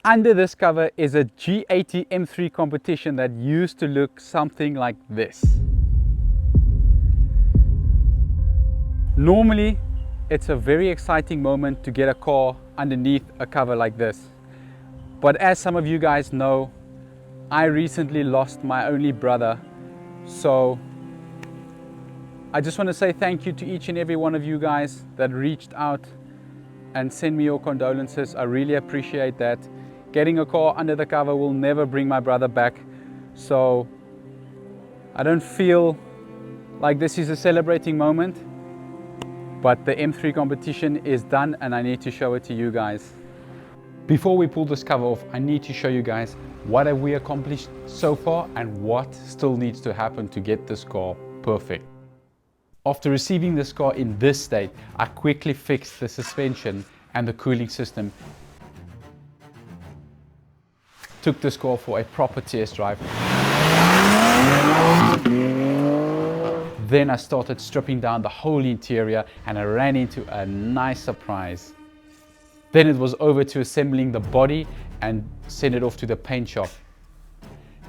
Under this cover is a G80 M3 Competition that used to look something like this. Normally, it's a very exciting moment to get a car underneath a cover like this. But as some of you guys know, I recently lost my only brother. So I just want to say thank you to each and every one of you guys that reached out and sent me your condolences. I really appreciate that. Getting a car under the cover will never bring my brother back. So I don't feel like this is a celebrating moment, but the M3 competition is done and I need to show it to you guys. Before we pull this cover off, I need to show you guys what have we accomplished so far and what still needs to happen to get this car perfect. After receiving this car in this state, I quickly fixed the suspension and the cooling system. Took this car for a proper test drive. Then I started stripping down the whole interior and I ran into a nice surprise. Then it was over to assembling the body and send it off to the paint shop.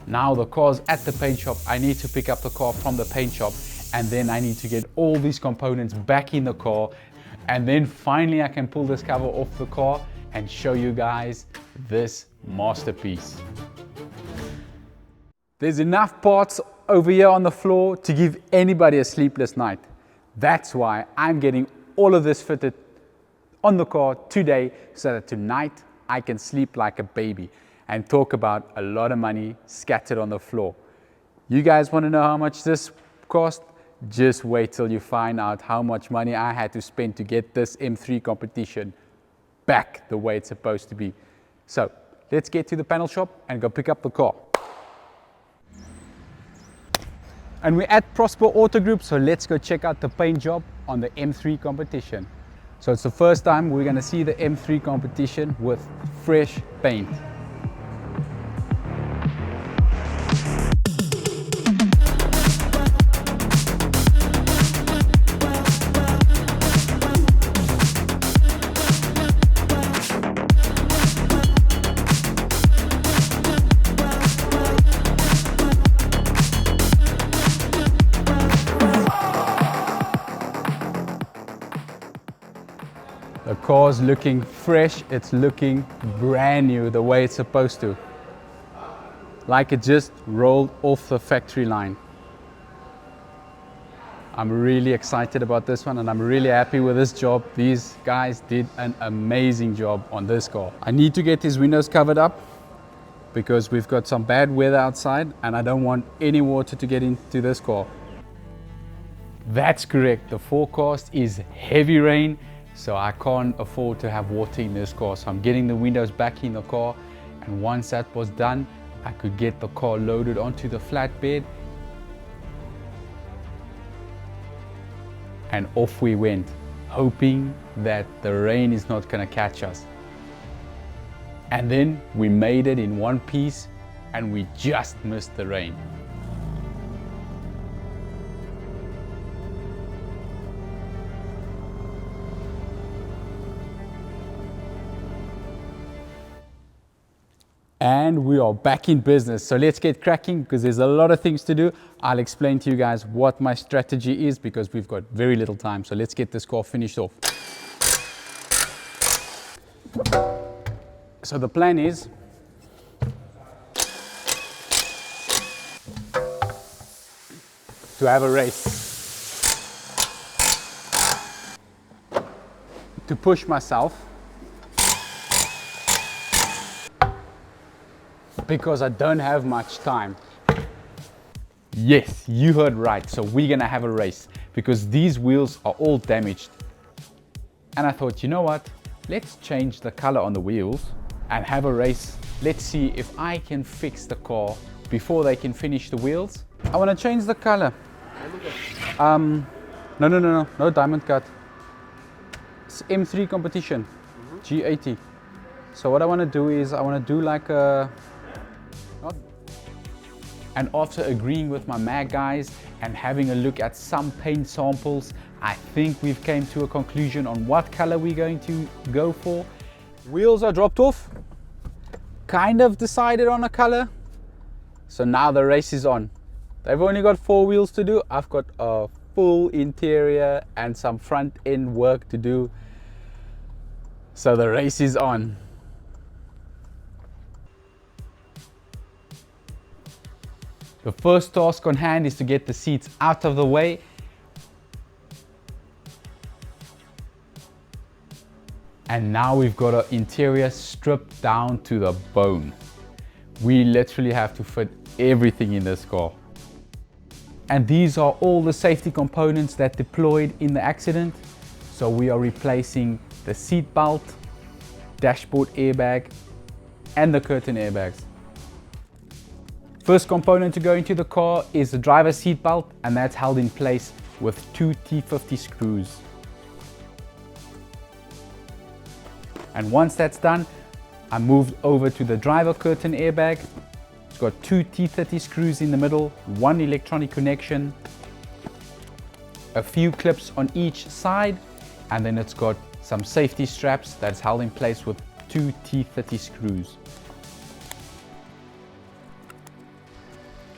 Now the car's at the paint shop. I need to pick up the car from the paint shop and then I need to get all these components back in the car, and then finally I can pull this cover off the car and show you guys this masterpiece. There's enough parts over here on the floor to give anybody a sleepless night. That's why I'm getting all of this fitted on the car today, so that tonight I can sleep like a baby and talk about a lot of money scattered on the floor. You guys want to know how much this cost? Just wait till you find out how much money I had to spend to get this M3 competition back the way it's supposed to be. So let's get to the panel shop and go pick up the car. And we're at Prosper Auto Group, so let's go check out the paint job on the M3 competition. So it's the first time we're going to see the M3 competition with fresh paint. The car's looking fresh, it's looking brand new the way it's supposed to. Like it just rolled off the factory line. I'm really excited about this one and I'm really happy with this job. These guys did an amazing job on this car. I need to get these windows covered up because we've got some bad weather outside and I don't want any water to get into this car. That's correct, the forecast is heavy rain. So I can't afford to have water in this car. So I'm getting the windows back in the car. And once that was done, I could get the car loaded onto the flatbed. And off we went, hoping that the rain is not gonna catch us. And then we made it in one piece and we just missed the rain. And we are back in business. So let's get cracking because there's a lot of things to do. I'll explain to you guys what my strategy is because we've got very little time. So let's get this car finished off. So the plan is to have a race. To push myself. Because I don't have much time. Yes, you heard right. So we're gonna have a race because these wheels are all damaged. And I thought, you know what? Let's change the color on the wheels and have a race. Let's see if I can fix the car before they can finish the wheels. I wanna change the color. No diamond cut. It's M3 competition, G80. So what I wanna do is I wanna do like a, and after agreeing with my mag guys and having a look at some paint samples, I think we've came to a conclusion on what color we're going to go for. Wheels are dropped off. kind of decided on a color. So now the race is on. They've only got 4 wheels to do. I've got a full interior and some front end work to do. So the race is on. The first task on hand is to get the seats out of the way. And now we've got our interior stripped down to the bone. We literally have to fit everything in this car. And these are all the safety components that deployed in the accident. So we are replacing the seat belt, dashboard airbag, and the curtain airbags. First component to go into the car is the driver's seat belt, and that's held in place with 2 T50 screws. And once that's done, I moved over to the driver curtain airbag. It's got 2 T30 screws in the middle, 1 electronic connection, a few clips on each side, and then it's got some safety straps that's held in place with 2 T30 screws.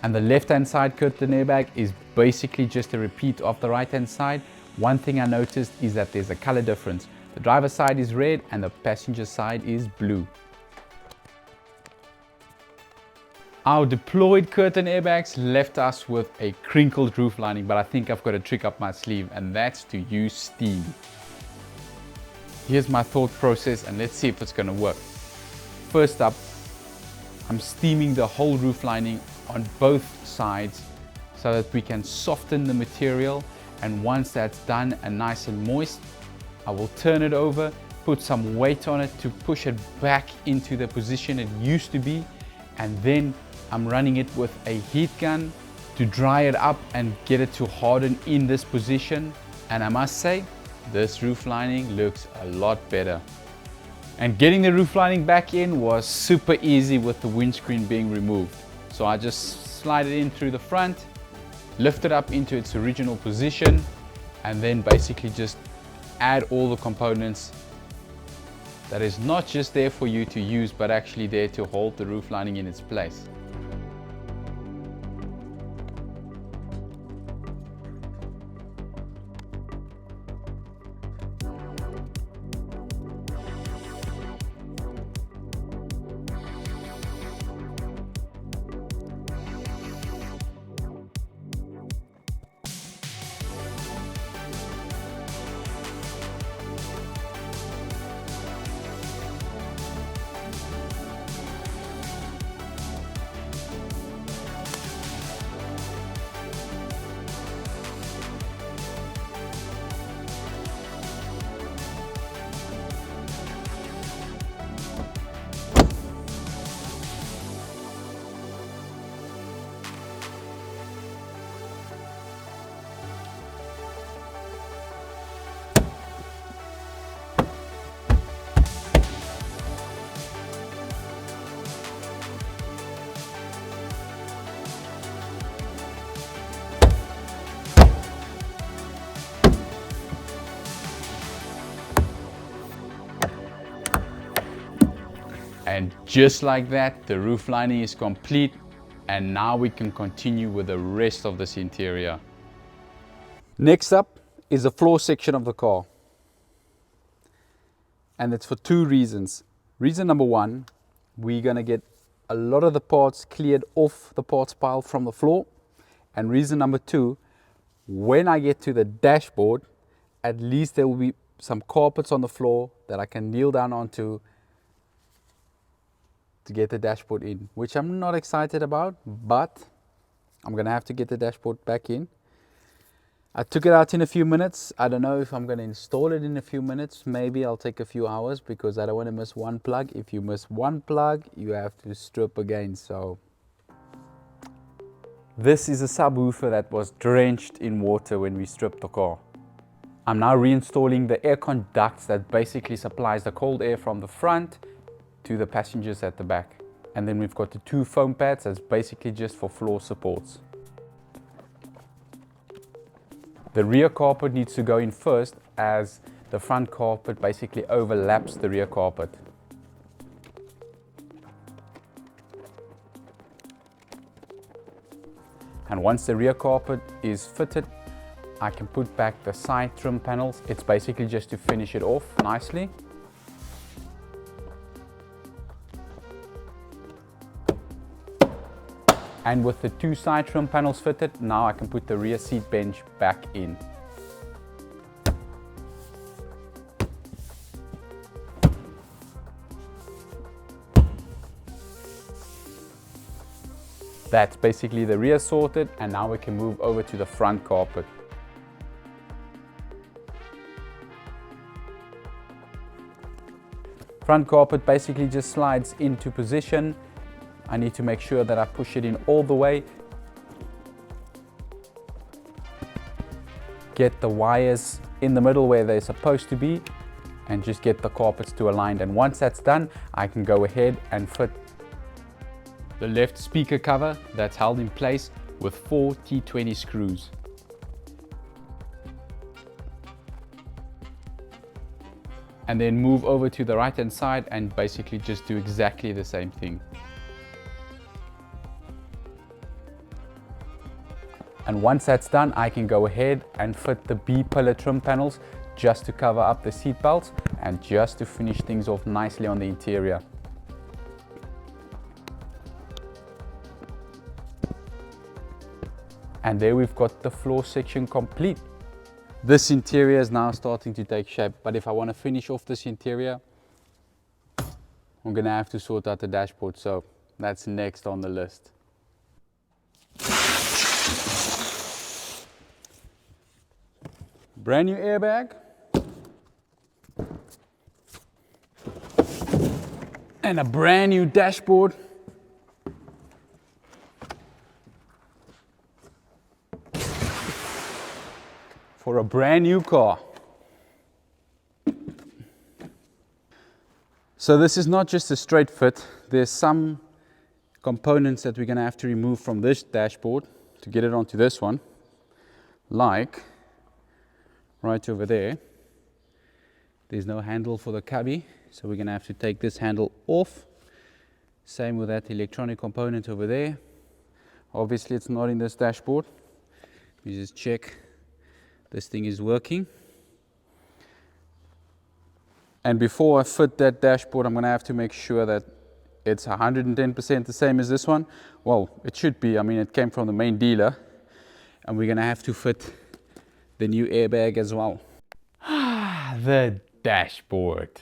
And the left-hand side curtain airbag is basically just a repeat of the right-hand side. One thing I noticed is that there's a color difference. The driver's side is red and the passenger side is blue. Our deployed curtain airbags left us with a crinkled roof lining, but I think I've got a trick up my sleeve, and that's to use steam. Here's my thought process, and let's see if it's going to work. First up, I'm steaming the whole roof lining on both sides so that we can soften the material, and once that's done and nice and moist, I will turn it over, put some weight on it to push it back into the position it used to be, and then I'm running it with a heat gun to dry it up and get it to harden in this position. And I must say, this roof lining looks a lot better. And getting the roof lining back in was super easy with the windscreen being removed. So I just slide it in through the front, lift it up into its original position, and then basically just add all the components that is not just there for you to use, but actually there to hold the roof lining in its place. And just like that, the roof lining is complete, and now we can continue with the rest of this interior. Next up is the floor section of the car. And it's for 2 reasons. Reason number 1, we're going to get a lot of the parts cleared off the parts pile from the floor. And reason number 2, when I get to the dashboard, at least there will be some carpets on the floor that I can kneel down onto to get the dashboard in, which I'm not excited about, but I'm gonna have to get the dashboard back in. I took it out in a few minutes. I don't know if I'm gonna install it in a few minutes. Maybe I'll take a few hours because I don't want to miss one plug. If you miss one plug, you have to strip again. So this is a subwoofer that was drenched in water when we stripped the car. I'm now reinstalling the aircon ducts that basically supplies the cold air from the front to the passengers at the back. And then we've got the 2 foam pads that's basically just for floor supports. The rear carpet needs to go in first, as the front carpet basically overlaps the rear carpet. And once the rear carpet is fitted, I can put back the side trim panels. It's basically just to finish it off nicely. And with the 2 side trim panels fitted, now I can put the rear seat bench back in. That's basically the rear sorted, and now we can move over to the front carpet. Front carpet basically just slides into position. I need to make sure that I push it in all the way. Get the wires in the middle where they're supposed to be, and just get the carpets to align. And once that's done, I can go ahead and fit the left speaker cover that's held in place with 4 T20 screws. And then move over to the right hand side and basically just do exactly the same thing. And once that's done, I can go ahead and fit the B-pillar trim panels just to cover up the seat belts and just to finish things off nicely on the interior. And there we've got the floor section complete. This interior is now starting to take shape, but if I want to finish off this interior, I'm going to have to sort out the dashboard, so that's next on the list. Brand new airbag. And a brand new dashboard. For a brand new car. So this is not just a straight fit. There's some components that we're going to have to remove from this dashboard to get it onto this one. Like right over there, there's no handle for the cubby, so we're going to have to take this handle off. Same with that electronic component over there. Obviously it's not in this dashboard. You just check this thing is working. And before I fit that dashboard, I'm going to have to make sure that it's 110% the same as this one. Well, it should be. I mean, it came from the main dealer. And we're going to have to fit the new airbag as well. The dashboard.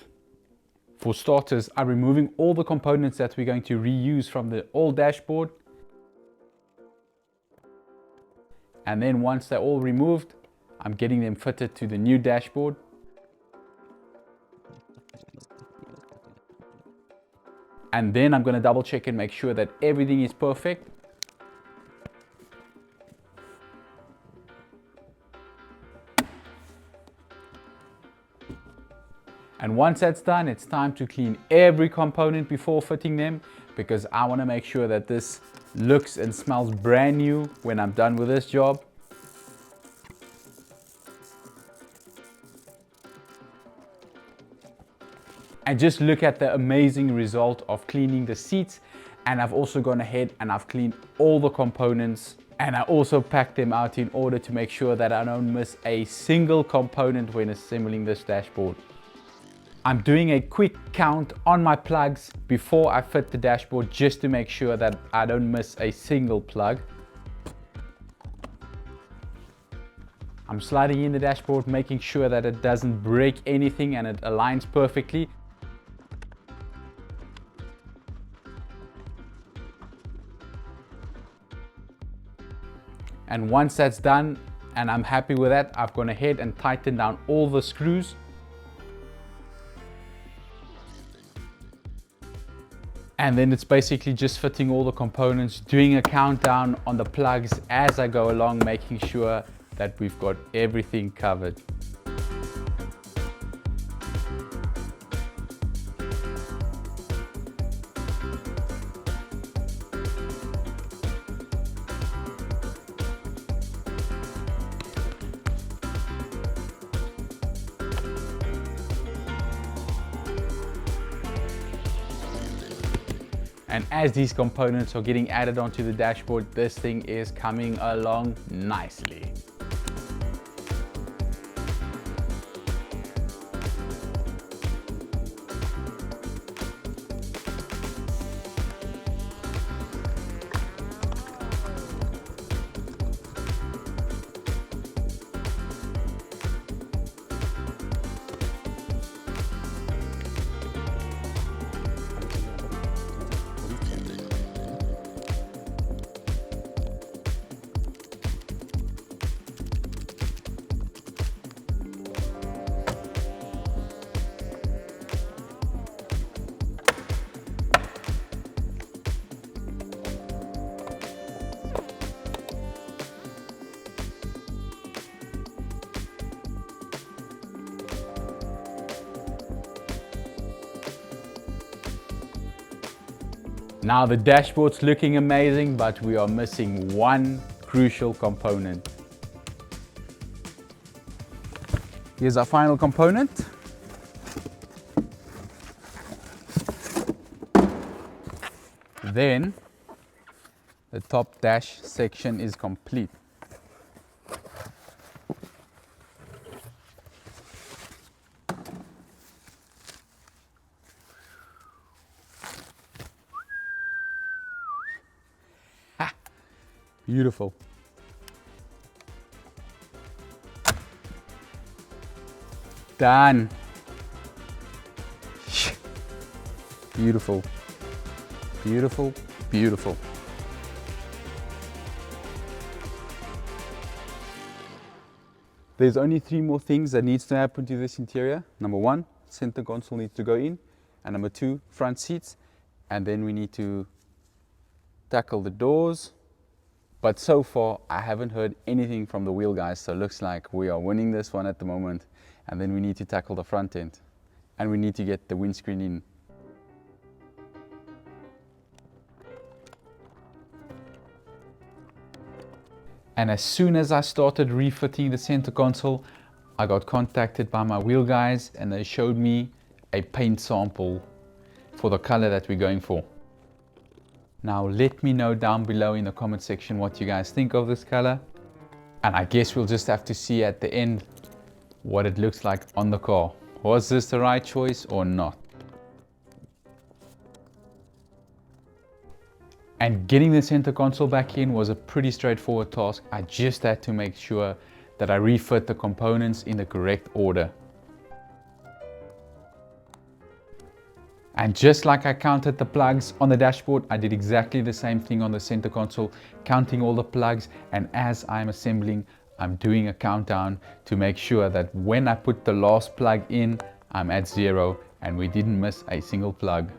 For starters, I'm removing all the components that we're going to reuse from the old dashboard. And then once they're all removed, I'm getting them fitted to the new dashboard. And then I'm going to double check and make sure that everything is perfect. And once that's done, it's time to clean every component before fitting them, because I want to make sure that this looks and smells brand new when I'm done with this job. And just look at the amazing result of cleaning the seats. And I've also gone ahead and I've cleaned all the components, and I also packed them out in order to make sure that I don't miss a single component when assembling this dashboard. I'm doing a quick count on my plugs before I fit the dashboard, just to make sure that I don't miss a single plug. I'm sliding in the dashboard, making sure that it doesn't break anything and it aligns perfectly. And once that's done and I'm happy with that, I've gone ahead and tightened down all the screws. And then it's basically just fitting all the components, doing a countdown on the plugs as I go along, making sure that we've got everything covered. And as these components are getting added onto the dashboard, this thing is coming along nicely. Now the dashboard's looking amazing, but we are missing one crucial component. Here's our final component. Then the top dash section is complete. Beautiful. Done. Beautiful. Beautiful, beautiful. There's only 3 more things that needs to happen to this interior. Number 1, center console needs to go in. And number 2, front seats. And then we need to tackle the doors. But so far, I haven't heard anything from the wheel guys, so it looks like we are winning this one at the moment. And then we need to tackle the front end. And we need to get the windscreen in. And as soon as I started refitting the center console, I got contacted by my wheel guys and they showed me a paint sample for the color that we're going for. Now let me know down below in the comment section what you guys think of this color. And I guess we'll just have to see at the end what it looks like on the car. Was this the right choice or not? And getting the center console back in was a pretty straightforward task. I just had to make sure that I refit the components in the correct order. And just like I counted the plugs on the dashboard, I did exactly the same thing on the center console, counting all the plugs. And as I'm assembling, I'm doing a countdown to make sure that when I put the last plug in, I'm at 0 and we didn't miss a single plug.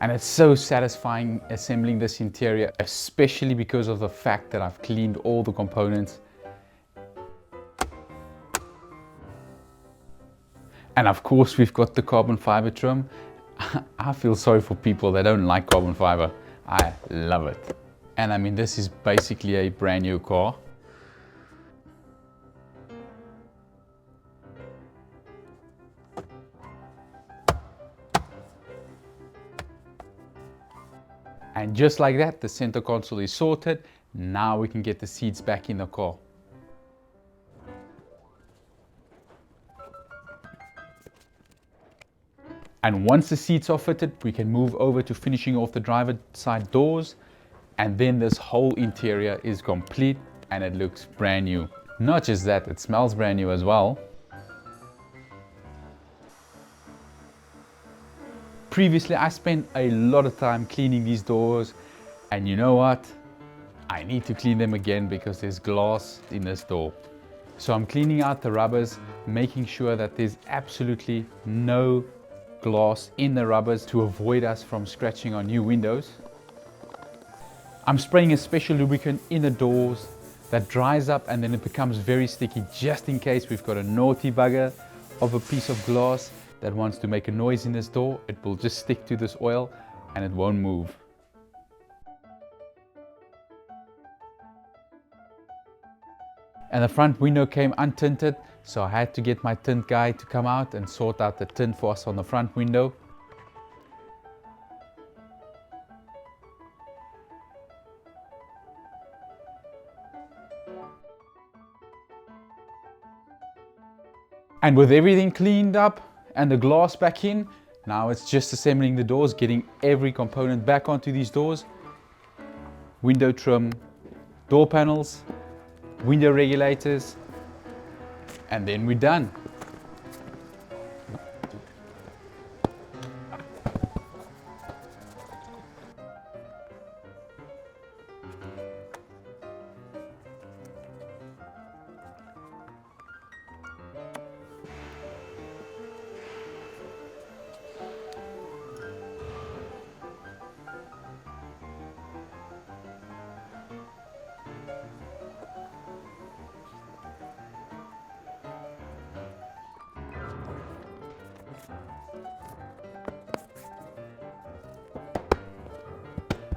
And it's so satisfying assembling this interior, especially because of the fact that I've cleaned all the components. And of course, we've got the carbon fiber trim. I feel sorry for people that don't like carbon fiber. I love it. And I mean, this is basically a brand new car. And just like that, the center console is sorted. Now we can get the seats back in the car. And once the seats are fitted, we can move over to finishing off the driver side doors. And then this whole interior is complete and it looks brand new. Not just that, it smells brand new as well. Previously, I spent a lot of time cleaning these doors. And you know what? I need to clean them again because there's glass in this door. So I'm cleaning out the rubbers, making sure that there's absolutely no glass in the rubbers to avoid us from scratching on new windows. I'm spraying a special lubricant in the doors that dries up and then it becomes very sticky, just in case we've got a naughty bugger of a piece of glass that wants to make a noise in this door. It will just stick to this oil and it won't move. And the front window came untinted, so I had to get my tint guy to come out and sort out the tint for us on the front window. And with everything cleaned up and the glass back in, now it's just assembling the doors, getting every component back onto these doors. Window trim, door panels, window regulators, and then we're done.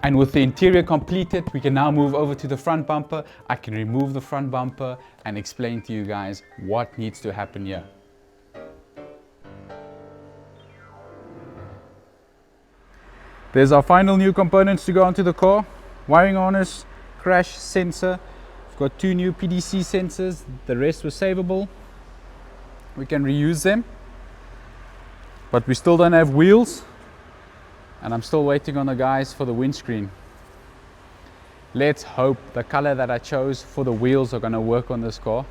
And with the interior completed, we can now move over to the front bumper. I can remove the front bumper and explain to you guys what needs to happen here. There's our final new components to go onto the car. Wiring harness, crash sensor. We've got 2 new PDC sensors. The rest was savable. We can reuse them. But we still don't have wheels. And I'm still waiting on the guys for the windscreen. Let's hope the color that I chose for the wheels are going to work on this car.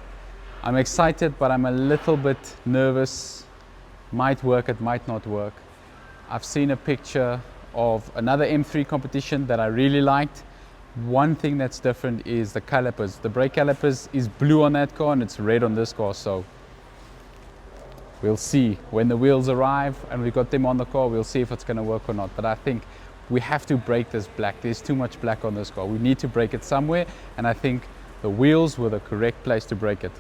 I'm excited, but I'm a little bit nervous. Might work, it might not work. I've seen a picture of another M3 competition that I really liked. One thing that's different is the calipers. The brake calipers is blue on that car and it's red on this car, so we'll see when the wheels arrive and we got them on the car. We'll see if it's going to work or not. But I think we have to break this black. There's too much black on this car. We need to break it somewhere, and I think the wheels were the correct place to break it.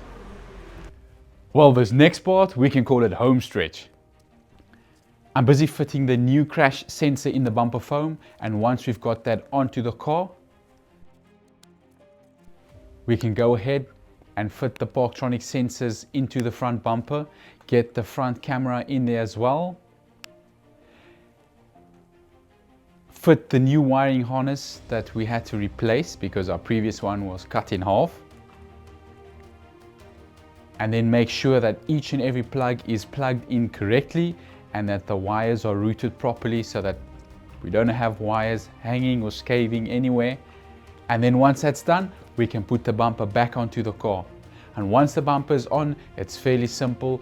Well, this next part, we can call it home stretch. I'm busy fitting the new crash sensor in the bumper foam, and once we've got that onto the car, we can go ahead and fit the Parktronic sensors into the front bumper, get the front camera in there as well, fit the new wiring harness that we had to replace because our previous one was cut in half, and then make sure that each and every plug is plugged in correctly and that the wires are routed properly so that we don't have wires hanging or scaving anywhere. And then once that's done, we can put the bumper back onto the car. And once the bumper is on, it's fairly simple.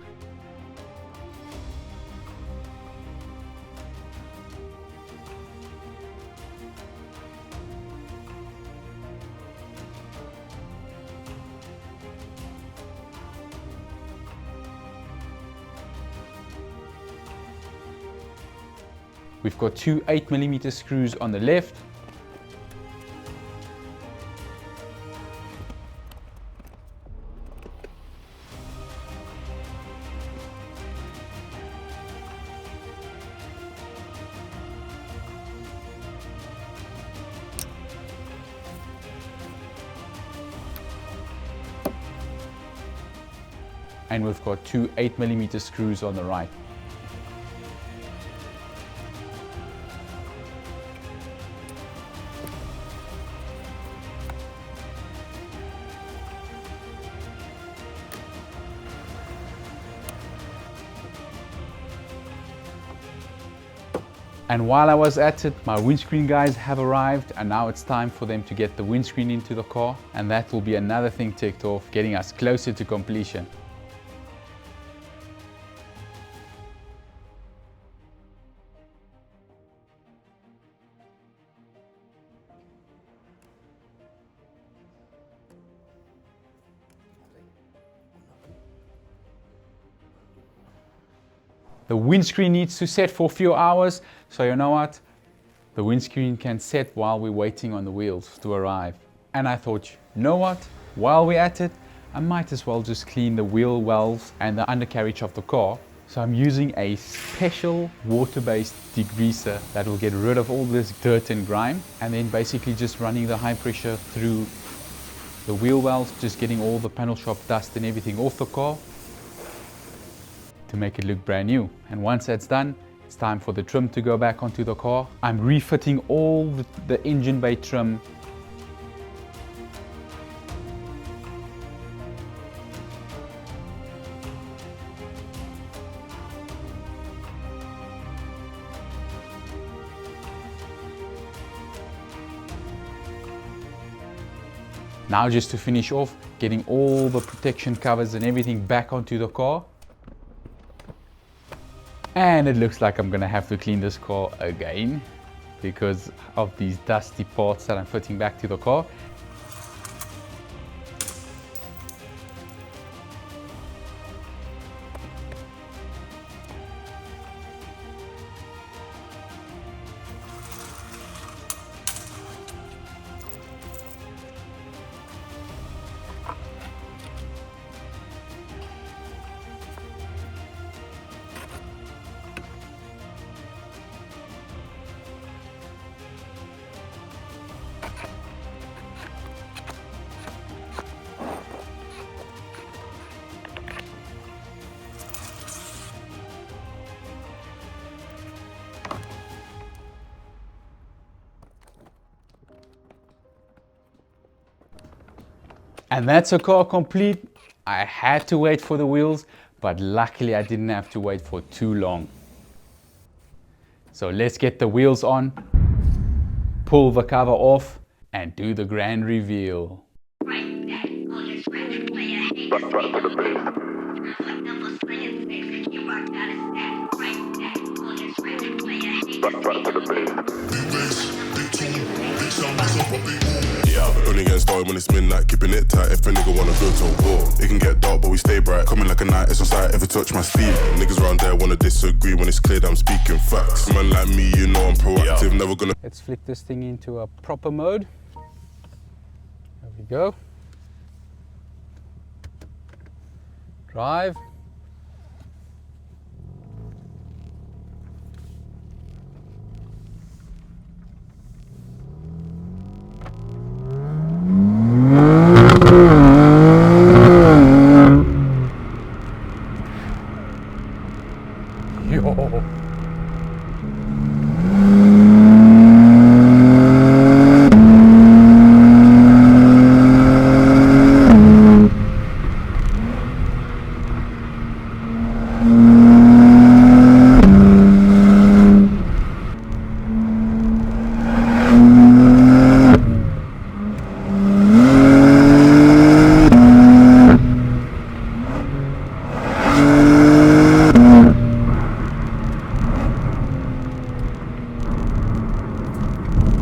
We've got 2 8mm screws on the left. And we've got 2 8mm screws on the right. And while I was at it, my windscreen guys have arrived, and now it's time for them to get the windscreen into the car, and that will be another thing ticked off, getting us closer to completion. The windscreen needs to set for a few hours, so you know what? The windscreen can set while we're waiting on the wheels to arrive. And I thought, you know what? While we're at it, I might as well just clean the wheel wells and the undercarriage of the car. So I'm using a special water-based degreaser that will get rid of all this dirt and grime, and then basically just running the high pressure through the wheel wells, just getting all the panel shop dust and everything off the car to make it look brand new. And once that's done, it's time for the trim to go back onto the car. I'm refitting all the engine bay trim. Now just to finish off, getting all the protection covers and everything back onto the car. And it looks like I'm gonna have to clean this car again because of these dusty parts that I'm fitting back to the car. And that's a car complete. I had to wait for the wheels, but luckily I didn't have to wait for too long. So let's get the wheels on, pull the cover off, and do the grand reveal. Only getting started when it's midnight, keeping it tight if a nigga wanna go to war. It can get dark but we stay bright, coming like a knight, it's on sight, ever touch my sleeve. Niggas around there wanna disagree when it's clear that I'm speaking facts. Man like me, you know I'm proactive, never gonna... Let's flick this thing into a proper mode. There we go. Drive.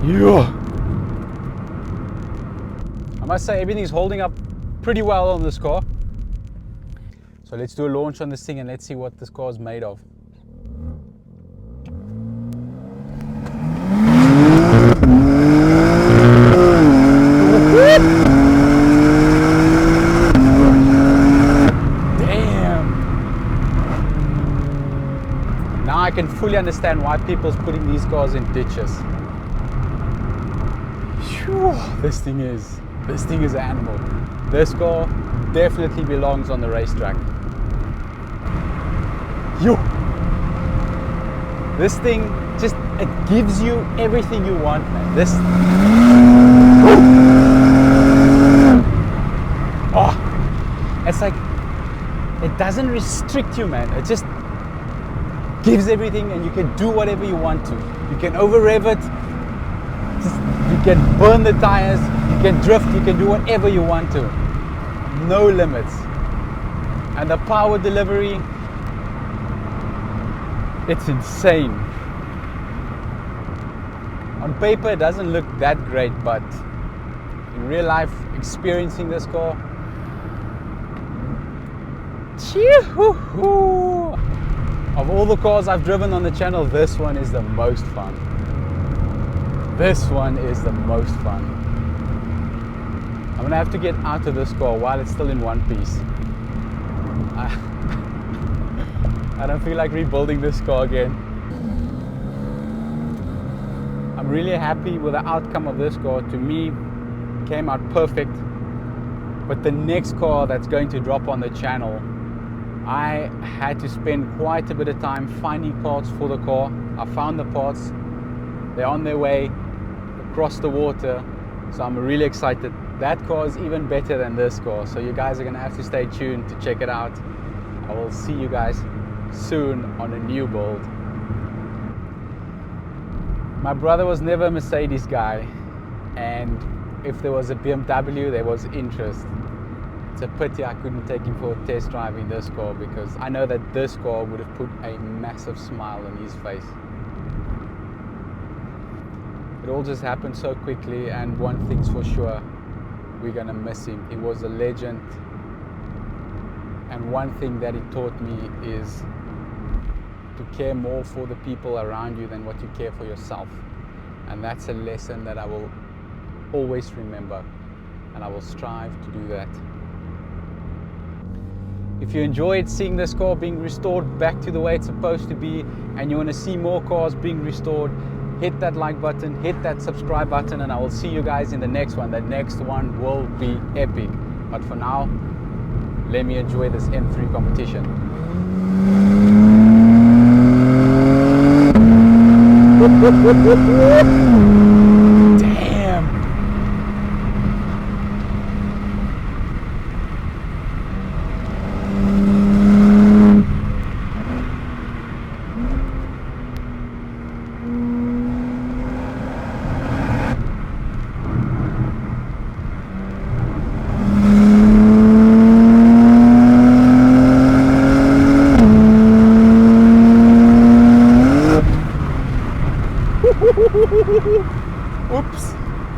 Yo. I must say everything's holding up pretty well on this car. So let's do a launch on this thing and let's see what this car is made of. Damn! Now I can fully understand why people's putting these cars in ditches. Whew, this thing is an animal. This car definitely belongs on the racetrack. Yo! This thing just, it gives you everything you want, man. This... Oh! It's like, it doesn't restrict you, man. It just gives everything and you can do whatever you want to. You can over-rev it. You can burn the tires, you can drift, you can do whatever you want to. No limits. And the power delivery, it's insane. On paper it doesn't look that great, but in real life, experiencing this car, of all the cars I've driven on the channel, this one is the most fun. This one is the most fun. I'm gonna have to get out of this car while it's still in one piece. I don't feel like rebuilding this car again. I'm really happy with the outcome of this car. To me, it came out perfect. But the next car that's going to drop on the channel, I had to spend quite a bit of time finding parts for the car. I found the parts. They're on their way across the water, so I'm really excited. That car is even better than this car, so you guys are gonna have to stay tuned to check it out. I will see you guys soon on a new build. My brother was never a Mercedes guy, and if there was a BMW, there was interest. It's a pity I couldn't take him for a test drive in this car, because I know that this car would have put a massive smile on his face. It all just happened so quickly, and one thing's for sure, we're gonna miss him. He was a legend, and one thing that he taught me is to care more for the people around you than what you care for yourself. And that's a lesson that I will always remember, and I will strive to do that. If you enjoyed seeing this car being restored back to the way it's supposed to be, and you want to see more cars being restored, hit that like button, hit that subscribe button, and I will see you guys in the next one. The next one will be epic. But for now, let me enjoy this M3 competition.